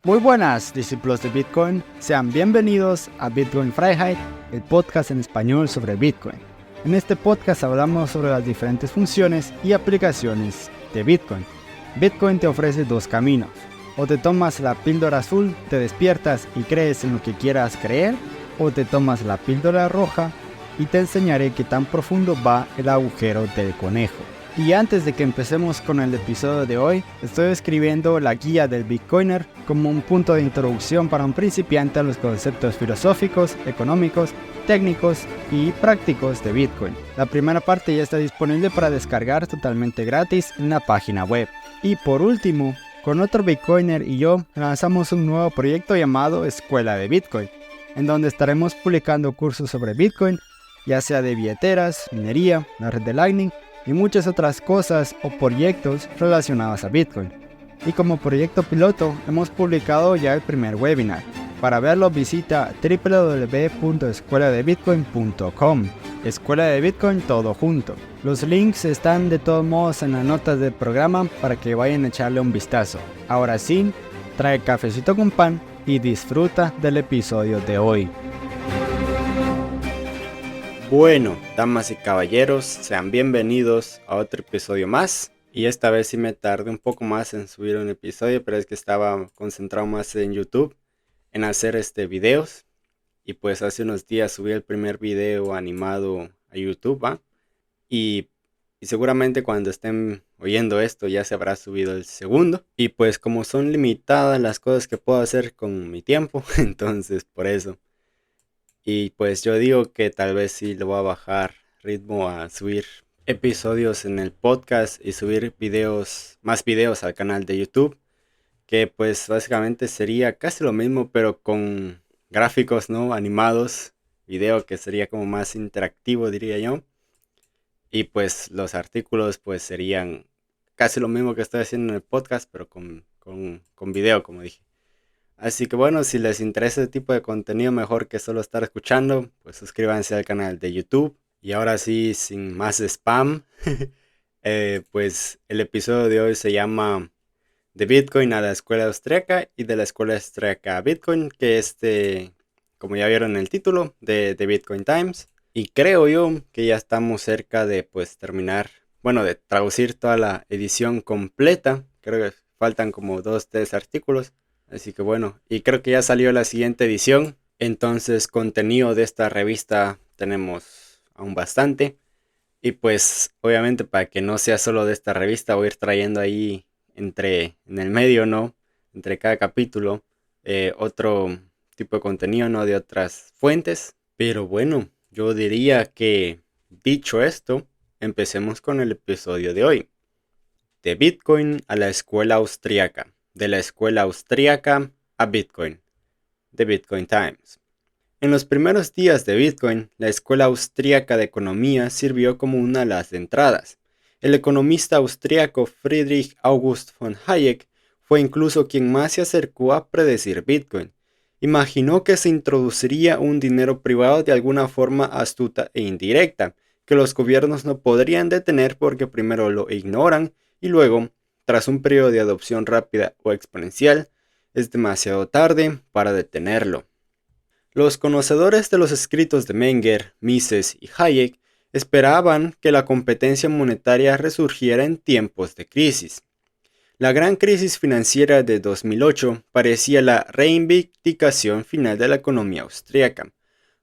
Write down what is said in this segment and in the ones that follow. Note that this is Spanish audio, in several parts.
Muy buenas, discípulos de Bitcoin. Sean bienvenidos a Bitcoin Freiheit, el podcast en español sobre Bitcoin. En este podcast hablamos sobre las diferentes funciones y aplicaciones de Bitcoin. Bitcoin te ofrece dos caminos. O te tomas la píldora azul, te despiertas y crees en lo que quieras creer, o te tomas la píldora roja y te enseñaré qué tan profundo va el agujero del conejo. Y antes de que empecemos con el episodio de hoy, estoy escribiendo la guía del Bitcoiner como un punto de introducción para un principiante a los conceptos filosóficos, económicos, técnicos y prácticos de Bitcoin. La primera parte ya está disponible para descargar totalmente gratis en la página web. Y por último, con otro Bitcoiner y yo lanzamos un nuevo proyecto llamado Escuela de Bitcoin, en donde estaremos publicando cursos sobre Bitcoin, ya sea de billeteras, minería, la red de Lightning, y muchas otras cosas o proyectos relacionados a Bitcoin. Y como proyecto piloto hemos publicado ya el primer webinar. Para verlo visita www.escueladebitcoin.com. Escuela de Bitcoin todo junto. Los links están de todos modos en las notas del programa para que vayan a echarle un vistazo. Ahora sí, trae cafecito con pan y disfruta del episodio de hoy. Bueno, damas y caballeros, sean bienvenidos a otro episodio más. Y esta vez sí me tardé un poco más en subir un episodio, pero es que estaba concentrado más en YouTube, en hacer videos. Y pues hace unos días subí el primer video animado a YouTube, ¿va? Y seguramente cuando estén oyendo esto ya se habrá subido el segundo. Y pues como son limitadas las cosas que puedo hacer con mi tiempo, entonces por eso. Y pues yo digo que tal vez sí le voy a bajar ritmo a subir episodios en el podcast y subir más videos al canal de YouTube. Que pues básicamente sería casi lo mismo pero con gráficos, ¿no? Animados. Video que sería como más interactivo, diría yo. Y pues los artículos pues serían casi lo mismo que estoy haciendo en el podcast pero con video, como dije. Así que bueno, si les interesa este tipo de contenido mejor que solo estar escuchando, pues suscríbanse al canal de YouTube. Y ahora sí, sin más spam, pues el episodio de hoy se llama De Bitcoin a la escuela austríaca y de la escuela austríaca a Bitcoin, que es como ya vieron en el título, de Bitcoin Times. Y creo yo que ya estamos cerca de pues terminar, bueno, de traducir toda la edición completa. Creo que faltan como 2-3 artículos. Así que bueno, y creo que ya salió la siguiente edición. Entonces contenido de esta revista tenemos aún bastante. Y pues obviamente para que no sea solo de esta revista voy a ir trayendo ahí en el medio, ¿no? Entre cada capítulo otro tipo de contenido, ¿no? De otras fuentes. Pero bueno, yo diría que dicho esto, empecemos con el episodio de hoy. De Bitcoin a la escuela austríaca. De la escuela austríaca a Bitcoin, de Bitcoin Times. En los primeros días de Bitcoin, la escuela austríaca de economía sirvió como una de las entradas. El economista austríaco Friedrich August von Hayek fue incluso quien más se acercó a predecir Bitcoin. Imaginó que se introduciría un dinero privado de alguna forma astuta e indirecta, que los gobiernos no podrían detener porque primero lo ignoran y luego, tras un periodo de adopción rápida o exponencial, es demasiado tarde para detenerlo. Los conocedores de los escritos de Menger, Mises y Hayek esperaban que la competencia monetaria resurgiera en tiempos de crisis. La gran crisis financiera de 2008 parecía la reivindicación final de la economía austríaca.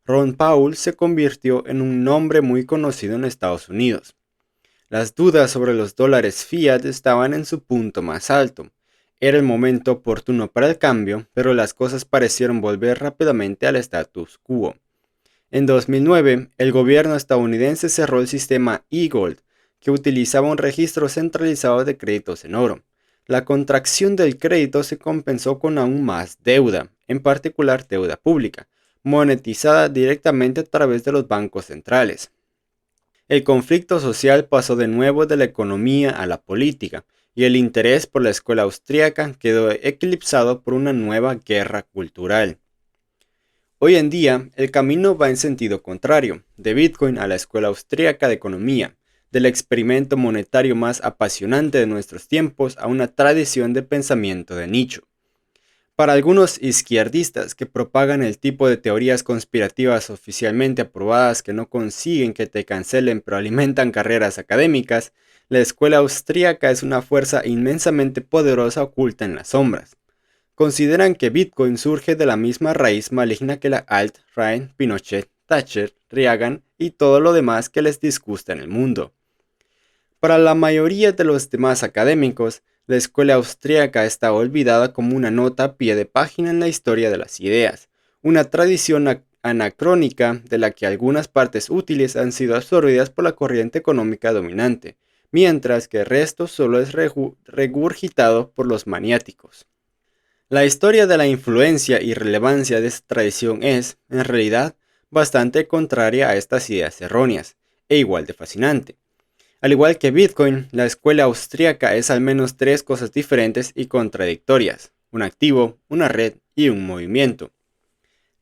Ron Paul se convirtió en un nombre muy conocido en Estados Unidos. Las dudas sobre los dólares fiat estaban en su punto más alto. Era el momento oportuno para el cambio, pero las cosas parecieron volver rápidamente al status quo. En 2009, el gobierno estadounidense cerró el sistema eGold, que utilizaba un registro centralizado de créditos en oro. La contracción del crédito se compensó con aún más deuda, en particular deuda pública, monetizada directamente a través de los bancos centrales. El conflicto social pasó de nuevo de la economía a la política, y el interés por la escuela austríaca quedó eclipsado por una nueva guerra cultural. Hoy en día, el camino va en sentido contrario, de Bitcoin a la escuela austríaca de economía, del experimento monetario más apasionante de nuestros tiempos a una tradición de pensamiento de nicho. Para algunos izquierdistas que propagan el tipo de teorías conspirativas oficialmente aprobadas que no consiguen que te cancelen pero alimentan carreras académicas, la escuela austríaca es una fuerza inmensamente poderosa oculta en las sombras. Consideran que Bitcoin surge de la misma raíz maligna que la alt-right, Pinochet, Thatcher, Reagan y todo lo demás que les disgusta en el mundo. Para la mayoría de los demás académicos, la escuela austríaca está olvidada como una nota a pie de página en la historia de las ideas, una tradición anacrónica de la que algunas partes útiles han sido absorbidas por la corriente económica dominante, mientras que el resto solo es regurgitado por los maniáticos. La historia de la influencia y relevancia de esta tradición es, en realidad, bastante contraria a estas ideas erróneas, e igual de fascinante. Al igual que Bitcoin, la escuela austríaca es al menos tres cosas diferentes y contradictorias: un activo, una red y un movimiento.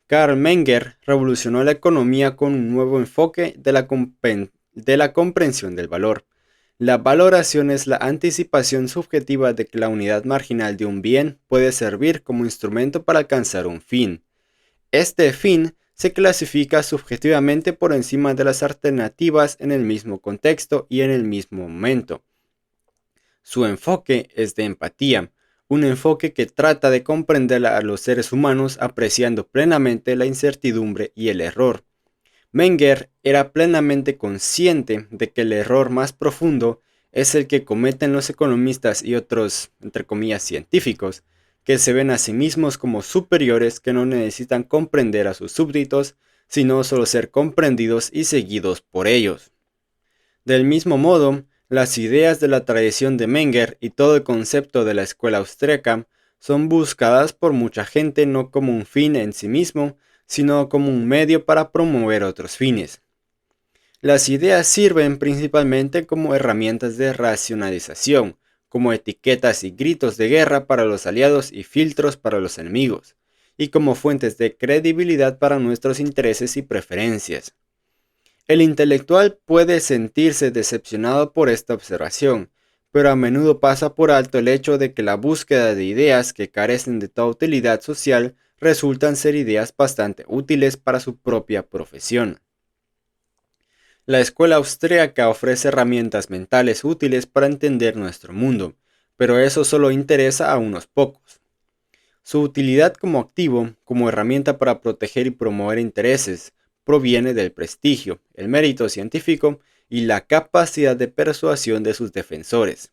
Karl Menger revolucionó la economía con un nuevo enfoque de la comprensión del valor. La valoración es la anticipación subjetiva de que la unidad marginal de un bien puede servir como instrumento para alcanzar un fin. Este fin se clasifica subjetivamente por encima de las alternativas en el mismo contexto y en el mismo momento. Su enfoque es de empatía, un enfoque que trata de comprender a los seres humanos apreciando plenamente la incertidumbre y el error. Menger era plenamente consciente de que el error más profundo es el que cometen los economistas y otros, entre comillas, científicos, que se ven a sí mismos como superiores que no necesitan comprender a sus súbditos, sino solo ser comprendidos y seguidos por ellos. Del mismo modo, las ideas de la tradición de Menger y todo el concepto de la escuela austríaca son buscadas por mucha gente no como un fin en sí mismo, sino como un medio para promover otros fines. Las ideas sirven principalmente como herramientas de racionalización, como etiquetas y gritos de guerra para los aliados y filtros para los enemigos, y como fuentes de credibilidad para nuestros intereses y preferencias. El intelectual puede sentirse decepcionado por esta observación, pero a menudo pasa por alto el hecho de que la búsqueda de ideas que carecen de toda utilidad social resultan ser ideas bastante útiles para su propia profesión. La escuela austríaca ofrece herramientas mentales útiles para entender nuestro mundo, pero eso solo interesa a unos pocos. Su utilidad como activo, como herramienta para proteger y promover intereses, proviene del prestigio, el mérito científico y la capacidad de persuasión de sus defensores.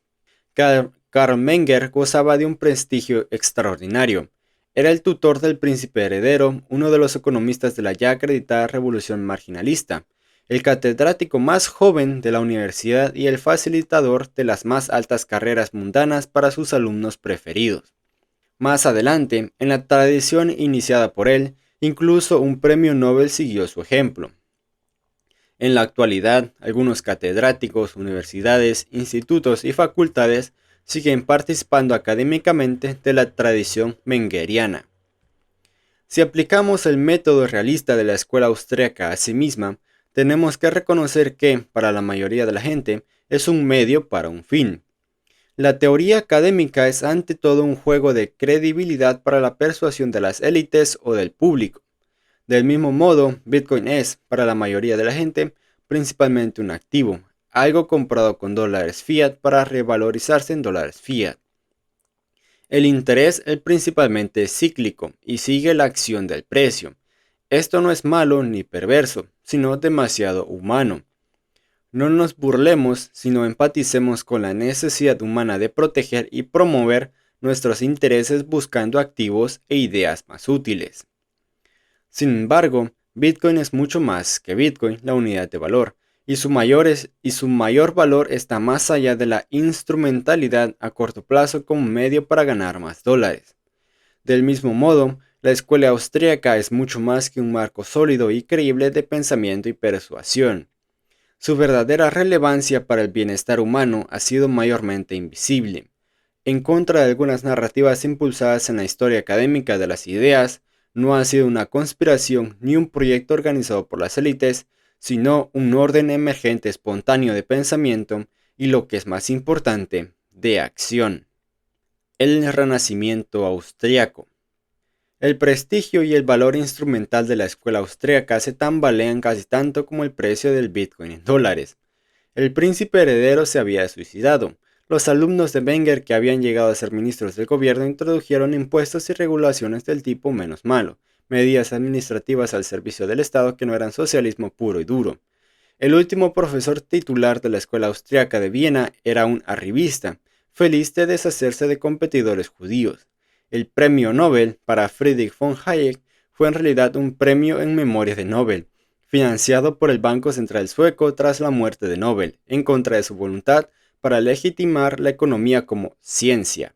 Karl Menger gozaba de un prestigio extraordinario. Era el tutor del príncipe heredero, uno de los economistas de la ya acreditada revolución marginalista, el catedrático más joven de la universidad y el facilitador de las más altas carreras mundanas para sus alumnos preferidos. Más adelante, en la tradición iniciada por él, incluso un premio Nobel siguió su ejemplo. En la actualidad, algunos catedráticos, universidades, institutos y facultades siguen participando académicamente de la tradición mengeriana. Si aplicamos el método realista de la escuela austríaca a sí misma, tenemos que reconocer que, para la mayoría de la gente, es un medio para un fin. La teoría académica es ante todo un juego de credibilidad para la persuasión de las élites o del público. Del mismo modo, Bitcoin es, para la mayoría de la gente, principalmente un activo, algo comprado con dólares fiat para revalorizarse en dólares fiat. El interés es principalmente cíclico y sigue la acción del precio. Esto no es malo ni perverso, sino demasiado humano. No nos burlemos, sino empaticemos con la necesidad humana de proteger y promover nuestros intereses buscando activos e ideas más útiles. Sin embargo, Bitcoin es mucho más que Bitcoin, la unidad de valor, y su mayor valor está más allá de la instrumentalidad a corto plazo como medio para ganar más dólares. Del mismo modo, la escuela austríaca es mucho más que un marco sólido y creíble de pensamiento y persuasión. Su verdadera relevancia para el bienestar humano ha sido mayormente invisible. En contra de algunas narrativas impulsadas en la historia académica de las ideas, no ha sido una conspiración ni un proyecto organizado por las élites, sino un orden emergente espontáneo de pensamiento y, lo que es más importante, de acción. El Renacimiento austriaco. El prestigio y el valor instrumental de la escuela austríaca se tambalean casi tanto como el precio del Bitcoin en dólares. El príncipe heredero se había suicidado. Los alumnos de Wenger que habían llegado a ser ministros del gobierno introdujeron impuestos y regulaciones del tipo menos malo, medidas administrativas al servicio del Estado que no eran socialismo puro y duro. El último profesor titular de la escuela austríaca de Viena era un arribista, feliz de deshacerse de competidores judíos. El premio Nobel para Friedrich von Hayek fue en realidad un premio en memoria de Nobel, financiado por el Banco Central Sueco tras la muerte de Nobel, en contra de su voluntad, para legitimar la economía como ciencia.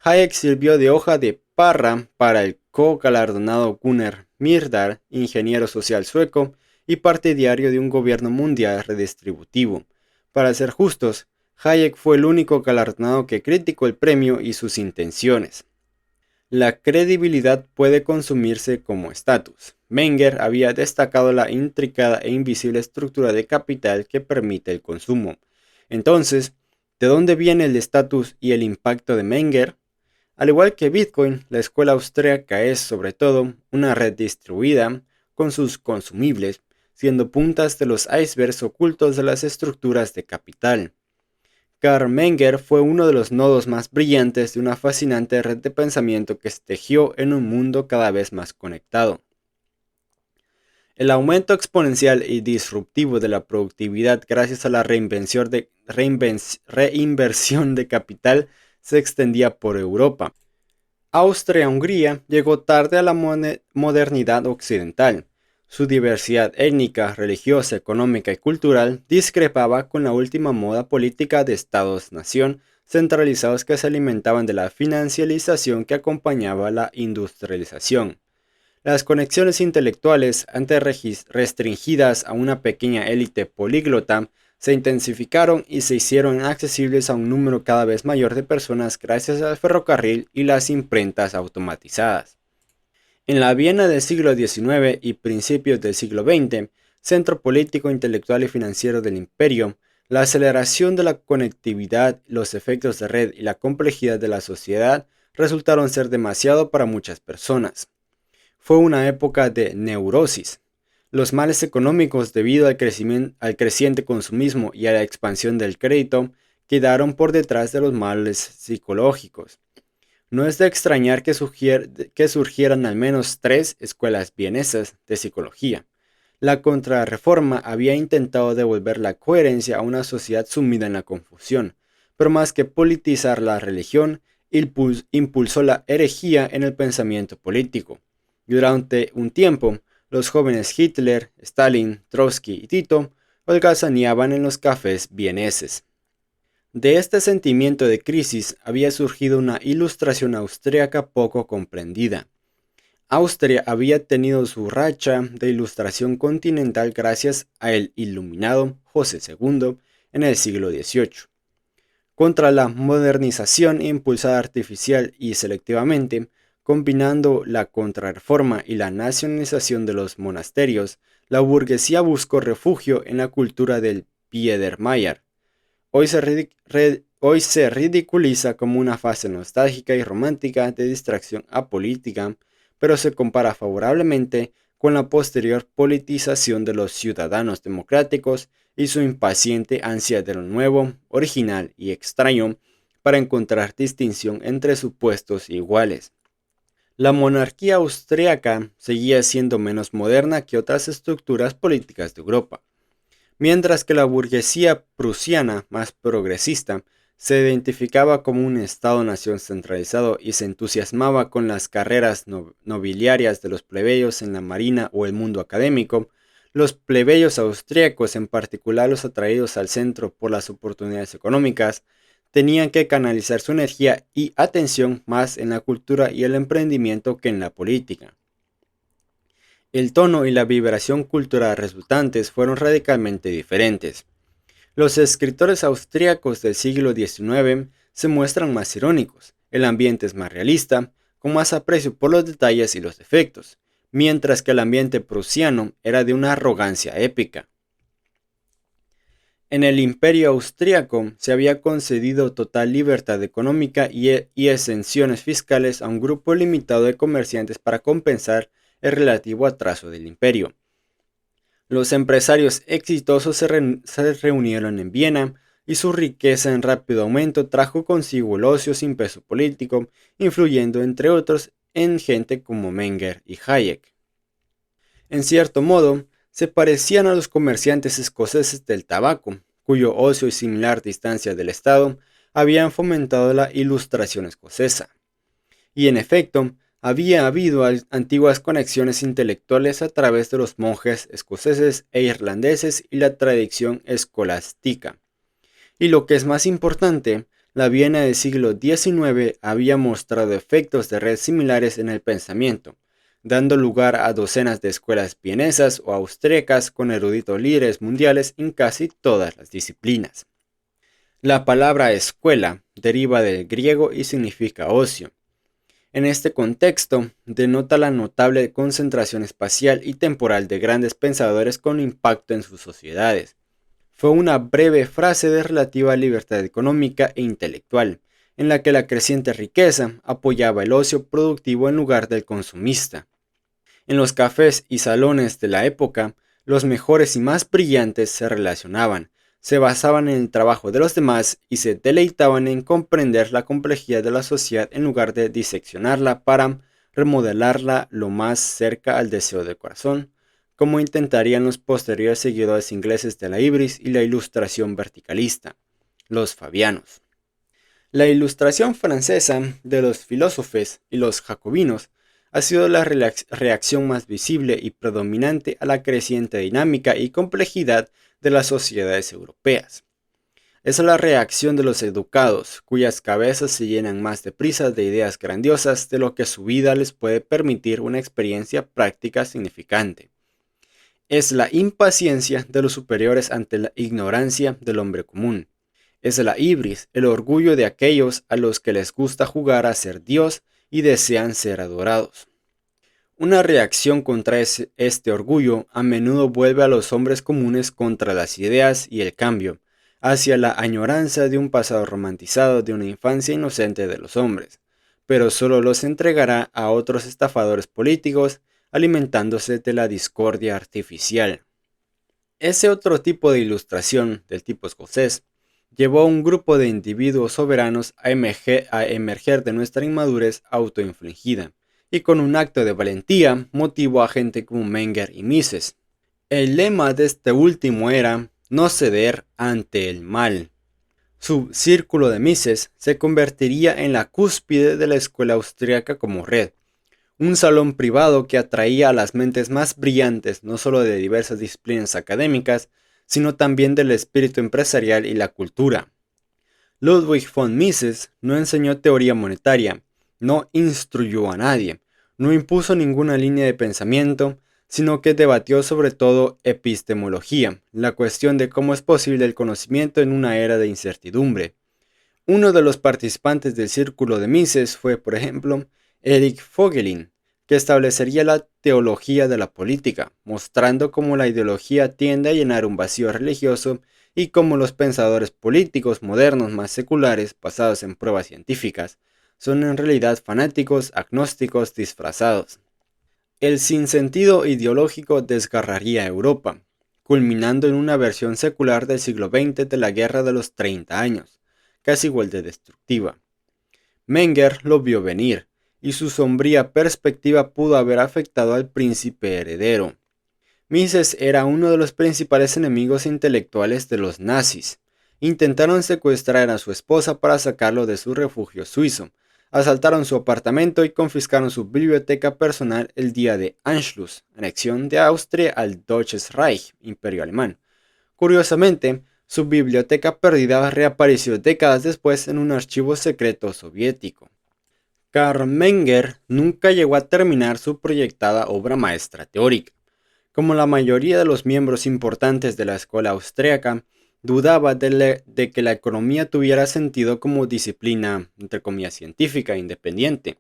Hayek sirvió de hoja de parra para el co-galardonado Gunnar Myrdal, ingeniero social sueco y partidario de un gobierno mundial redistributivo. Para ser justos, Hayek fue el único galardonado que criticó el premio y sus intenciones. La credibilidad puede consumirse como estatus. Wenger había destacado la intricada e invisible estructura de capital que permite el consumo. Entonces, ¿de dónde viene el estatus y el impacto de Wenger? Al igual que Bitcoin, la escuela austríaca es, sobre todo, una red distribuida con sus consumibles, siendo puntas de los icebergs ocultos de las estructuras de capital. Karl Menger fue uno de los nodos más brillantes de una fascinante red de pensamiento que se tejió en un mundo cada vez más conectado. El aumento exponencial y disruptivo de la productividad gracias a la reinversión de capital se extendía por Europa. Austria-Hungría llegó tarde a la modernidad occidental. Su diversidad étnica, religiosa, económica y cultural discrepaba con la última moda política de estados-nación centralizados que se alimentaban de la financialización que acompañaba la industrialización. Las conexiones intelectuales, antes restringidas a una pequeña élite políglota, se intensificaron y se hicieron accesibles a un número cada vez mayor de personas gracias al ferrocarril y las imprentas automatizadas. En la Viena del siglo XIX y principios del siglo XX, centro político, intelectual y financiero del imperio, la aceleración de la conectividad, los efectos de red y la complejidad de la sociedad resultaron ser demasiado para muchas personas. Fue una época de neurosis. Los males económicos debido al creciente consumismo y a la expansión del crédito quedaron por detrás de los males psicológicos. No es de extrañar que surgieran al menos 3 escuelas vienesas de psicología. La Contrarreforma había intentado devolver la coherencia a una sociedad sumida en la confusión, pero más que politizar la religión, impulsó la herejía en el pensamiento político. Durante un tiempo, los jóvenes Hitler, Stalin, Trotsky y Tito holgazaneaban en los cafés vieneses. De este sentimiento de crisis había surgido una ilustración austríaca poco comprendida. Austria había tenido su racha de ilustración continental gracias al iluminado José II en el siglo XVIII. Contra la modernización impulsada artificial y selectivamente, combinando la Contrarreforma y la nacionalización de los monasterios, la burguesía buscó refugio en la cultura del Biedermeier. Hoy se ridiculiza como una fase nostálgica y romántica de distracción apolítica, pero se compara favorablemente con la posterior politización de los ciudadanos democráticos y su impaciente ansia de lo nuevo, original y extraño para encontrar distinción entre supuestos iguales. La monarquía austríaca seguía siendo menos moderna que otras estructuras políticas de Europa, mientras que la burguesía prusiana, más progresista, se identificaba como un Estado-nación centralizado y se entusiasmaba con las carreras nobiliarias de los plebeyos en la marina o el mundo académico. Los plebeyos austríacos, en particular los atraídos al centro por las oportunidades económicas, tenían que canalizar su energía y atención más en la cultura y el emprendimiento que en la política. El tono y la vibración cultural resultantes fueron radicalmente diferentes. Los escritores austríacos del siglo XIX se muestran más irónicos, el ambiente es más realista, con más aprecio por los detalles y los defectos, mientras que el ambiente prusiano era de una arrogancia épica. En el Imperio Austriaco se había concedido total libertad económica y exenciones fiscales a un grupo limitado de comerciantes para compensar el relativo atraso del imperio. Los empresarios exitosos se reunieron en Viena y su riqueza en rápido aumento trajo consigo el ocio sin peso político, influyendo entre otros en gente como Menger y Hayek. En cierto modo, se parecían a los comerciantes escoceses del tabaco, cuyo ocio y similar distancia del Estado habían fomentado la Ilustración escocesa. Y en efecto, había habido antiguas conexiones intelectuales a través de los monjes escoceses e irlandeses y la tradición escolástica. Y lo que es más importante, la Viena del siglo XIX había mostrado efectos de red similares en el pensamiento, dando lugar a docenas de escuelas vienesas o austríacas con eruditos líderes mundiales en casi todas las disciplinas. La palabra escuela deriva del griego y significa ocio. En este contexto, denota la notable concentración espacial y temporal de grandes pensadores con impacto en sus sociedades. Fue una breve frase de relativa libertad económica e intelectual, en la que la creciente riqueza apoyaba el ocio productivo en lugar del consumista. En los cafés y salones de la época, los mejores y más brillantes se relacionaban, se basaban en el trabajo de los demás y se deleitaban en comprender la complejidad de la sociedad en lugar de diseccionarla para remodelarla lo más cerca al deseo del corazón, como intentarían los posteriores seguidores ingleses de la ibris y la ilustración verticalista, los fabianos. La ilustración francesa de los filósofos y los jacobinos ha sido la reacción más visible y predominante a la creciente dinámica y complejidad de las sociedades europeas. Es la reacción de los educados, cuyas cabezas se llenan más deprisa de ideas grandiosas de lo que su vida les puede permitir una experiencia práctica significante. Es la impaciencia de los superiores ante la ignorancia del hombre común. Es la ibris, el orgullo de aquellos a los que les gusta jugar a ser Dios y desean ser adorados. Una reacción contra este orgullo a menudo vuelve a los hombres comunes contra las ideas y el cambio, hacia la añoranza de un pasado romantizado de una infancia inocente de los hombres, pero solo los entregará a otros estafadores políticos, alimentándose de la discordia artificial. Ese otro tipo de ilustración, del tipo escocés, llevó a un grupo de individuos soberanos a emerger de nuestra inmadurez autoinfligida, y con un acto de valentía motivó a gente como Menger y Mises. El lema de este último era no ceder ante el mal. Su círculo de Mises se convertiría en la cúspide de la escuela austríaca como red, un salón privado que atraía a las mentes más brillantes no solo de diversas disciplinas académicas, sino también del espíritu empresarial y la cultura. Ludwig von Mises no enseñó teoría monetaria, no instruyó a nadie, no impuso ninguna línea de pensamiento, sino que debatió sobre todo epistemología, la cuestión de cómo es posible el conocimiento en una era de incertidumbre. Uno de los participantes del círculo de Mises fue, por ejemplo, Erich Vogelin, que establecería la teología de la política, mostrando cómo la ideología tiende a llenar un vacío religioso y cómo los pensadores políticos modernos más seculares, basados en pruebas científicas, son en realidad fanáticos agnósticos disfrazados. El sinsentido ideológico desgarraría a Europa, culminando en una versión secular del siglo XX de la Guerra de los 30 años, casi igual de destructiva. Menger lo vio venir, y su sombría perspectiva pudo haber afectado al príncipe heredero. Mises era uno de los principales enemigos intelectuales de los nazis. Intentaron secuestrar a su esposa para sacarlo de su refugio suizo, asaltaron su apartamento y confiscaron su biblioteca personal el día de Anschluss, anexión de Austria al Deutsches Reich, Imperio Alemán. Curiosamente, su biblioteca perdida reapareció décadas después en un archivo secreto soviético. Karl Menger nunca llegó a terminar su proyectada obra maestra teórica. Como la mayoría de los miembros importantes de la escuela austríaca, dudaba de que la economía tuviera sentido como disciplina, entre comillas, científica independiente.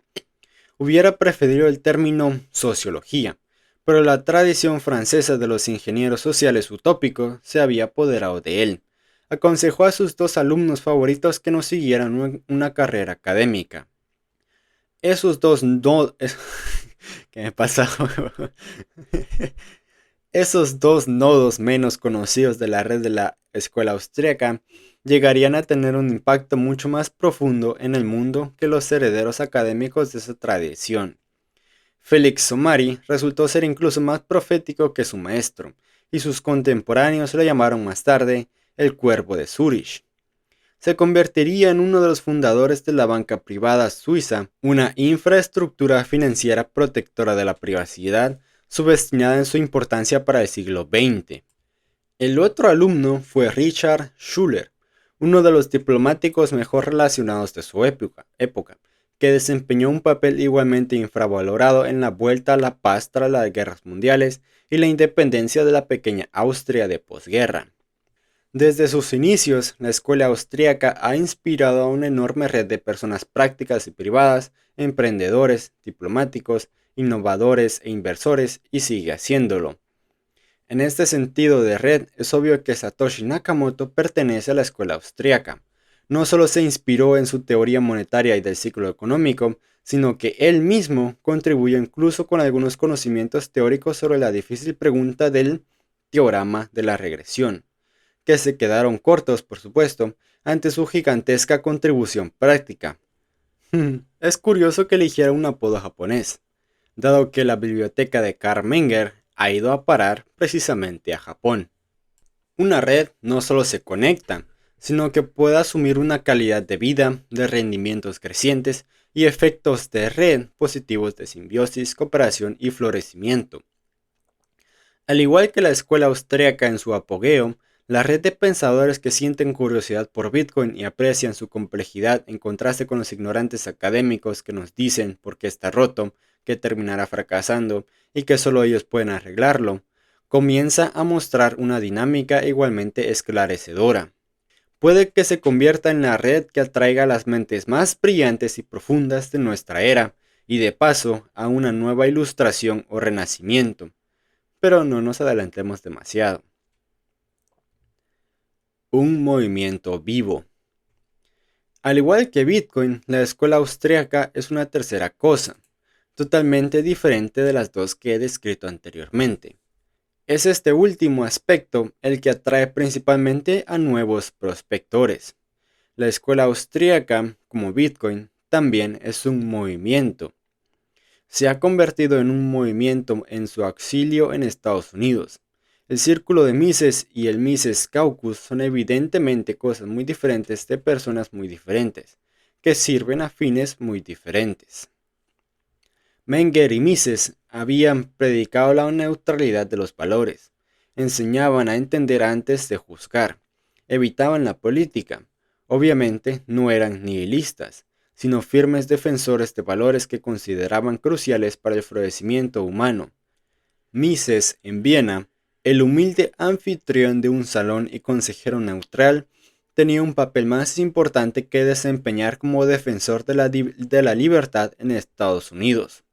Hubiera preferido el término sociología, pero la tradición francesa de los ingenieros sociales utópicos se había apoderado de él, aconsejó a sus dos alumnos favoritos que no siguieran una carrera académica. Esos dos no... ¿Qué me pasa? Esos dos nodos menos conocidos de la red de la escuela austríaca llegarían a tener un impacto mucho más profundo en el mundo que los herederos académicos de esa tradición. Félix Somari resultó ser incluso más profético que su maestro, y sus contemporáneos lo llamaron más tarde el Cuervo de Zúrich. Se convertiría en uno de los fundadores de la banca privada suiza, una infraestructura financiera protectora de la privacidad, subestimada en su importancia para el siglo XX. El otro alumno fue Richard Schuller, uno de los diplomáticos mejor relacionados de su época, que desempeñó un papel igualmente infravalorado en la vuelta a la paz tras las guerras mundiales y la independencia de la pequeña Austria de posguerra. Desde sus inicios, la escuela austríaca ha inspirado a una enorme red de personas prácticas y privadas, emprendedores, diplomáticos, innovadores e inversores, y sigue haciéndolo. En este sentido de red, es obvio que Satoshi Nakamoto pertenece a la escuela austríaca. No solo se inspiró en su teoría monetaria y del ciclo económico, sino que él mismo contribuyó incluso con algunos conocimientos teóricos sobre la difícil pregunta del teorema de la regresión, que se quedaron cortos, por supuesto, ante su gigantesca contribución práctica. Es curioso que eligiera un apodo japonés, dado que la biblioteca de Carl Menger ha ido a parar precisamente a Japón. Una red no solo se conecta, sino que puede asumir una calidad de vida, de rendimientos crecientes y efectos de red positivos de simbiosis, cooperación y florecimiento. Al igual que la escuela austríaca en su apogeo, la red de pensadores que sienten curiosidad por Bitcoin y aprecian su complejidad en contraste con los ignorantes académicos que nos dicen por qué está roto, que terminará fracasando y que solo ellos pueden arreglarlo, comienza a mostrar una dinámica igualmente esclarecedora. Puede que se convierta en la red que atraiga a las mentes más brillantes y profundas de nuestra era y de paso a una nueva ilustración o renacimiento. Pero no nos adelantemos demasiado. Un movimiento vivo. Al igual que Bitcoin, la escuela austríaca es una tercera cosa, totalmente diferente de las dos que he descrito anteriormente. Es este último aspecto el que atrae principalmente a nuevos prospectores. La escuela austríaca, como Bitcoin, también es un movimiento. Se ha convertido en un movimiento en su auxilio en Estados Unidos. El círculo de Mises y el Mises Caucus son evidentemente cosas muy diferentes de personas muy diferentes, que sirven a fines muy diferentes. Menger y Mises habían predicado la neutralidad de los valores, enseñaban a entender antes de juzgar, evitaban la política. Obviamente no eran nihilistas, sino firmes defensores de valores que consideraban cruciales para el florecimiento humano. Mises, en Viena, el humilde anfitrión de un salón y consejero neutral, tenía un papel más importante que desempeñar como defensor de la libertad en Estados Unidos.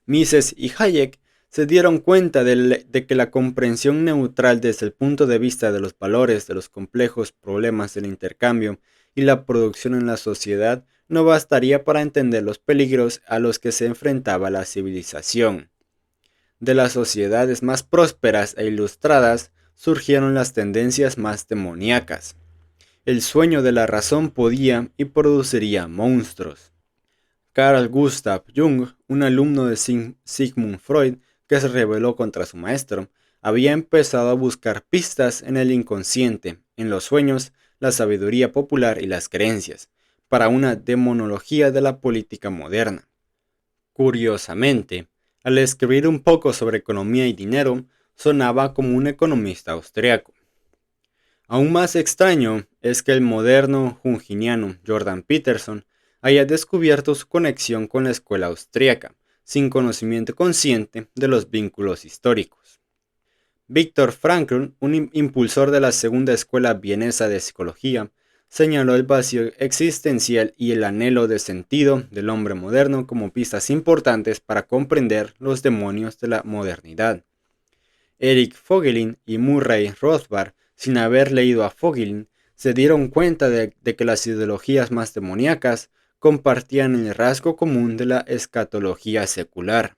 Mises y Hayek se dieron cuenta de que la comprensión neutral desde el punto de vista de los valores de los complejos problemas del intercambio y la producción en la sociedad no bastaría para entender los peligros a los que se enfrentaba la civilización. De las sociedades más prósperas e ilustradas surgieron las tendencias más demoníacas. El sueño de la razón podía y produciría monstruos. Carl Gustav Jung, un alumno de Sigmund Freud que se rebeló contra su maestro, había empezado a buscar pistas en el inconsciente, en los sueños, la sabiduría popular y las creencias, para una demonología de la política moderna. Curiosamente, al escribir un poco sobre economía y dinero, sonaba como un economista austriaco. Aún más extraño es que el moderno junginiano Jordan Peterson haya descubierto su conexión con la escuela austríaca, sin conocimiento consciente de los vínculos históricos. Viktor Frankl, un impulsor de la segunda escuela vienesa de psicología, señaló el vacío existencial y el anhelo de sentido del hombre moderno como pistas importantes para comprender los demonios de la modernidad. Eric Voegelin y Murray Rothbard sin haber leído a Vogelin, se dieron cuenta de que las ideologías más demoníacas compartían el rasgo común de la escatología secular.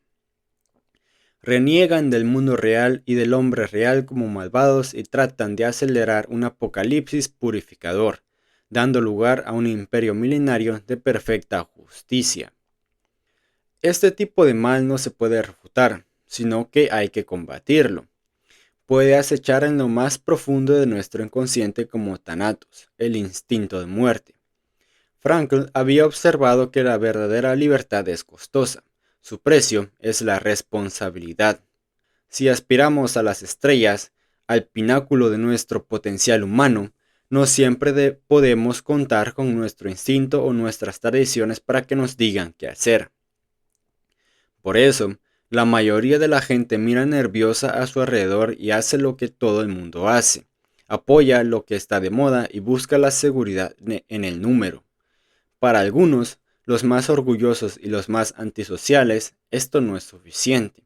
Reniegan del mundo real y del hombre real como malvados y tratan de acelerar un apocalipsis purificador, dando lugar a un imperio milenario de perfecta justicia. Este tipo de mal no se puede refutar, sino que hay que combatirlo. Puede acechar en lo más profundo de nuestro inconsciente como Thanatos, el instinto de muerte. Frankl había observado que la verdadera libertad es costosa. Su precio es la responsabilidad. Si aspiramos a las estrellas, al pináculo de nuestro potencial humano, no siempre podemos contar con nuestro instinto o nuestras tradiciones para que nos digan qué hacer. Por eso, la mayoría de la gente mira nerviosa a su alrededor y hace lo que todo el mundo hace. Apoya lo que está de moda y busca la seguridad en el número. Para algunos, los más orgullosos y los más antisociales, esto no es suficiente.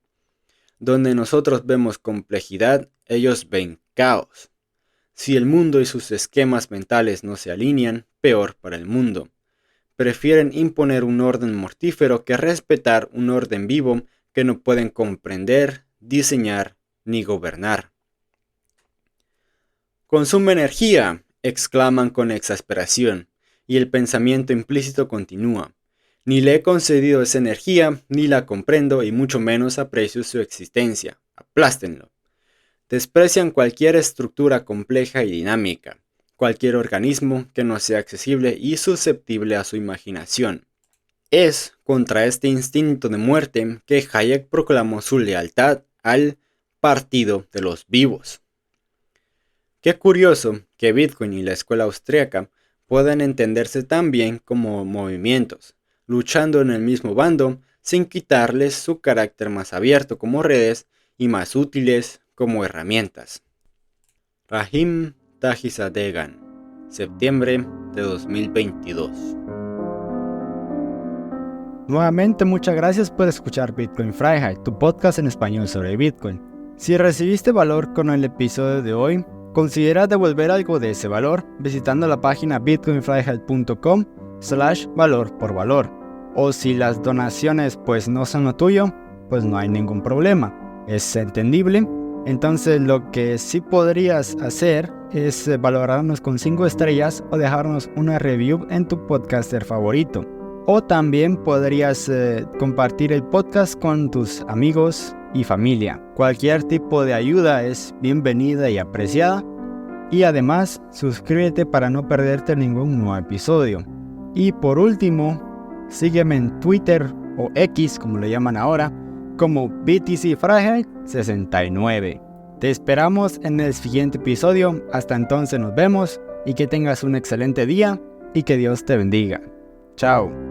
Donde nosotros vemos complejidad, ellos ven caos. Si el mundo y sus esquemas mentales no se alinean, peor para el mundo. Prefieren imponer un orden mortífero que respetar un orden vivo que no pueden comprender, diseñar ni gobernar. «Consume energía», exclaman con exasperación, y el pensamiento implícito continúa. Ni le he concedido esa energía, ni la comprendo y mucho menos aprecio su existencia. Aplástenlo. Desprecian cualquier estructura compleja y dinámica, cualquier organismo que no sea accesible y susceptible a su imaginación. Es contra este instinto de muerte que Hayek proclamó su lealtad al Partido de los Vivos. Qué curioso que Bitcoin y la escuela austríaca puedan entenderse tan bien como movimientos, luchando en el mismo bando sin quitarles su carácter más abierto como redes y más útiles como herramientas. Rahim Tajizadegan, septiembre de 2022. Nuevamente muchas gracias por escuchar Bitcoin Freiheit, tu podcast en español sobre Bitcoin. Si recibiste valor con el episodio de hoy, considera devolver algo de ese valor visitando la página bitcoinfreiheit.com/valor por valor. O si las donaciones pues no son lo tuyo, pues no hay ningún problema. Es entendible. Entonces lo que sí podrías hacer es valorarnos con 5 estrellas o dejarnos una review en tu podcaster favorito. O también podrías compartir el podcast con tus amigos y familia. Cualquier tipo de ayuda es bienvenida y apreciada. Y además, suscríbete para no perderte ningún nuevo episodio. Y por último, sígueme en Twitter o X, como le llaman ahora, como BTC Freiheit 69. Te esperamos en el siguiente episodio. Hasta entonces nos vemos y que tengas un excelente día y que Dios te bendiga. Chao.